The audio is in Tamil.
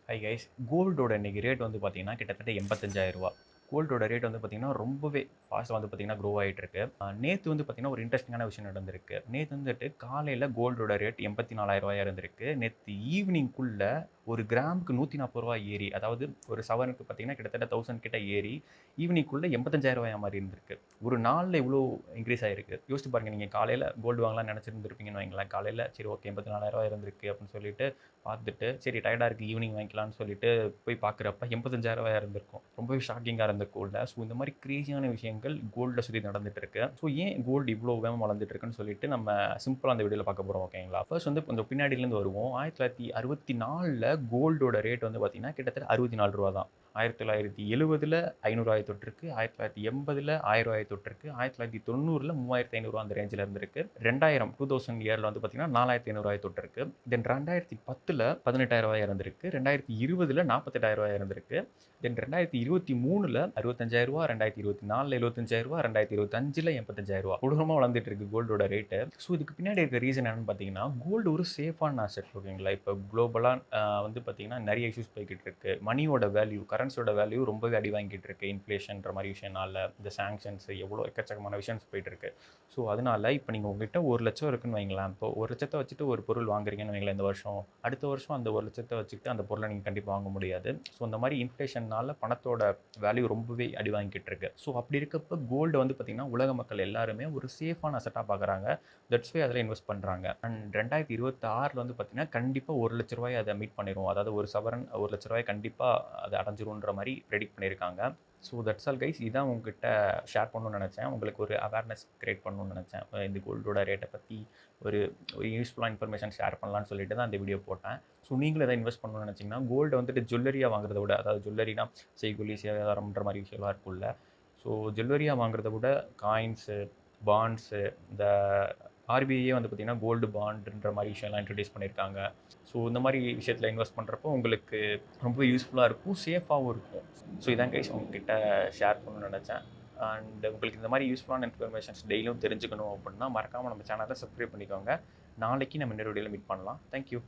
ஹை கைஸ், கோல்டோட இன்னைக்கு ரேட் வந்து பார்த்தீங்கன்னா கிட்டத்தட்ட 85,000 கோல்டோட ரேட் வந்து பார்த்தீங்கன்னா ரொம்பவே ஃபாஸ்ட்டாக வந்து பார்த்தீங்கன்னா க்ரோ ஆகிட்டு இருக்கு. நேற்று வந்து பார்த்தீங்கன்னா ஒரு இன்ட்ரெஸ்டிங்கான விஷயம் நடந்திருக்கு. நேற்று வந்துட்டு காலையில் கோல்டோட ரேட் 84,000 இருந்திருக்கு. நேற்று ஈவினிங்குள்ள ஒரு கிராமுக்கு 140 ரூபா ஏறி, அதாவது ஒரு சவரனுக்கு பார்த்தீங்கன்னா கிட்டத்தட்ட 1000 கிட்ட ஏறி ஈவினிங்குள்ள 85,000 மாதிரி இருந்திருக்கு. ஒரு நாளில் இவ்வளோ இன்க்ரீஸ் ஆகிருக்கு. யோசிச்சு பாருங்க, நீங்கள் காலையில் கோல்டு வாங்கலாம்னு நினச்சிருந்துருப்பீங்கன்னு வைங்களேன். காலையில் சரி ஓகே 84,000 இருந்திருக்கு அப்படின்னு சொல்லிட்டு பார்த்துட்டு, சரி டயர்டாக இருக்குது ஈவினிங் வாங்கிக்கலாம்னு சொல்லிட்டு போய் பார்க்குறப்ப 85,000 இருந்திருக்கும். ரொம்பவே ஷாக்கிங்காக இருந்திருக்கும்ல. ஸோ இந்த மாதிரி கிரேசியான விஷயங்கள் கோல்டை சுற்றி நடந்துட்டு இருக்கு. ஸோ ஏன் கோல்டு இவ்வளோ வேகமாக வளர்ந்துட்டு இருக்குன்னு சொல்லிட்டு நம்ம சிம்பிளாக அந்த வீடியோவில் பார்க்க போகிறோம். ஓகேங்களா? ஃபர்ஸ்ட் வந்து கொஞ்சம் பின்னாடியிலேருந்து வருவோம். 1964 கோல்டோட ரேட் வந்து பார்த்தீங்கன்னா கிட்டத்தட்ட 64 ரூபா தான். 1970 500 தொட்டிருக்கு, 1980 1000 தொட்டிருக்கு, 1990 3500 அந்த ரேஞ்சில் இருந்திருக்கு. 2000 இயரில் வந்து பார்த்தீங்கன்னா 4500 தொட்டிருக்கு. தென் 2010 18,000 இருந்திருக்கு. 2020 48,000 இருந்திருக்கு. தென் 2023 65,000, 2024 75,000, 2025 85,000 கொடூரமாக வளர்ந்துட்டு இருக்கு கோல்டோட ரேட்டு. ஸோ இதுக்கு பின்னாடி இருக்க ரீசன் என்னன்னு பார்த்தீங்கன்னா, கோல்டு ஒரு சேஃபான அசெட். ஓகேங்களா? இப்போ குளோபலாக வந்து பார்த்தீங்கன்னா நிறைய இஷ்யூஸ் போய்கிட்டு இருக்கு. மணியோட வேல்யூ, கரன்சியோட வேல்யூ ரொம்பவே அடி வாங்கிட்டு இருக்கு. இன்ஃப்ளேஷன்ற மாதிரி விஷயனால, இந்த சாங்ஷன்ஸ் எவ்வளோ எக்கச்சக்கமான விஷயம்ஸ் போயிட்டு இருக்கு. ஸோ அதனால இப்போ நீங்கள் உங்ககிட்ட 1,00,000 இருக்குன்னு வைங்களேன். இப்போ 1,00,000 வச்சுட்டு ஒரு பொருள் வாங்குறீங்கன்னு வைங்களேன் இந்த வருஷம். அடுத்த வருஷம் அந்த 1,00,000 வச்சுக்கிட்டு அந்த பொருளை நீங்கள் கண்டிப்பாக வாங்க முடியாது. ஸோ இந்த மாதிரி இன்ஃப்ளேஷன்னால பணத்தோட வேல்யூ ரொம்பவே அடி வாங்கிட்டு இருக்கு. ஸோ அப்படி இருக்கப்ப கோல்டு வந்து பார்த்தீங்கன்னா உலக மக்கள் எல்லாருமே ஒரு சேஃபான அசெட்டாக பார்க்குறாங்க. தட்ஸ் வே அதில் இன்வெஸ்ட் பண்ணுறாங்க. அண்ட் 2026 வந்து பார்த்தீங்கன்னா கண்டிப்பாக 1,00,000 அதை மீட் பண்ணிடும். அதாவது ஒரு சவரன் 1,00,000 கண்டிப்பாக அதை அடைஞ்சிரும்ன்ற மாதிரி ப்ரெடிக்ட் பண்ணியிருக்காங்க. So that's all guys. இதான் உங்ககிட்ட ஷேர் பண்ணணும்னு நினச்சேன். உங்களுக்கு ஒரு அவேர்னஸ் க்ரியேட் பண்ணணும்னு நினச்சேன். இந்த கோல்டோட ரேட்டை பற்றி ஒரு ஒரு யூஸ்ஃபுல்லாக இன்ஃபர்மேஷன் ஷேர் பண்ணலான்னு சொல்லிட்டு தான் இந்த வீடியோ போட்டேன். ஸோ நீங்களும் எதாவது இன்வெஸ்ட் பண்ணணும்னு நினச்சிங்கன்னா கோல்டை வந்துட்டு ஜுவல்லரியாக வாங்குறத விட, அதாவது ஜுவல்லரினா செய்கூலி சேதாரம்ன்ற மாதிரி விஷயம்லாம் இருக்குல்ல. ஸோ ஜுவல்லரியாக வாங்குறத விட காயின்ஸு, பாண்ட்ஸு, இந்த ஆர்பிஐயே வந்து பார்த்திங்கன்னா கோல்டு பாண்டுன்ற மாதிரி விஷயம்லாம் இன்ட்ரடியூஸ் பண்ணியிருக்காங்க. ஸோ இந்த மாதிரி விஷயத்தில் இன்வெஸ்ட் பண்ணுறப்போ உங்களுக்கு ரொம்ப யூஸ்ஃபுல்லாக இருக்கும், சேஃபாகவும் இருக்கும். ஸோ இதான் கைஸ் உங்ககிட்ட ஷேர் பண்ணணும்னு நினச்சேன். அண்ட் உங்களுக்கு இந்த மாதிரி யூஸ்ஃபுல்லான இன்ஃபர்மேஷன்ஸ் டெய்லியும் தெரிஞ்சுக்கணும் அப்படின்னா மறக்காமல் நம்ம சேனலை சப்ஸ்கிரைப் பண்ணிக்கோங்க. நாளைக்கு நம்ம இன்னொரு வீடியோவில் மீட் பண்ணலாம். தேங்க்யூ.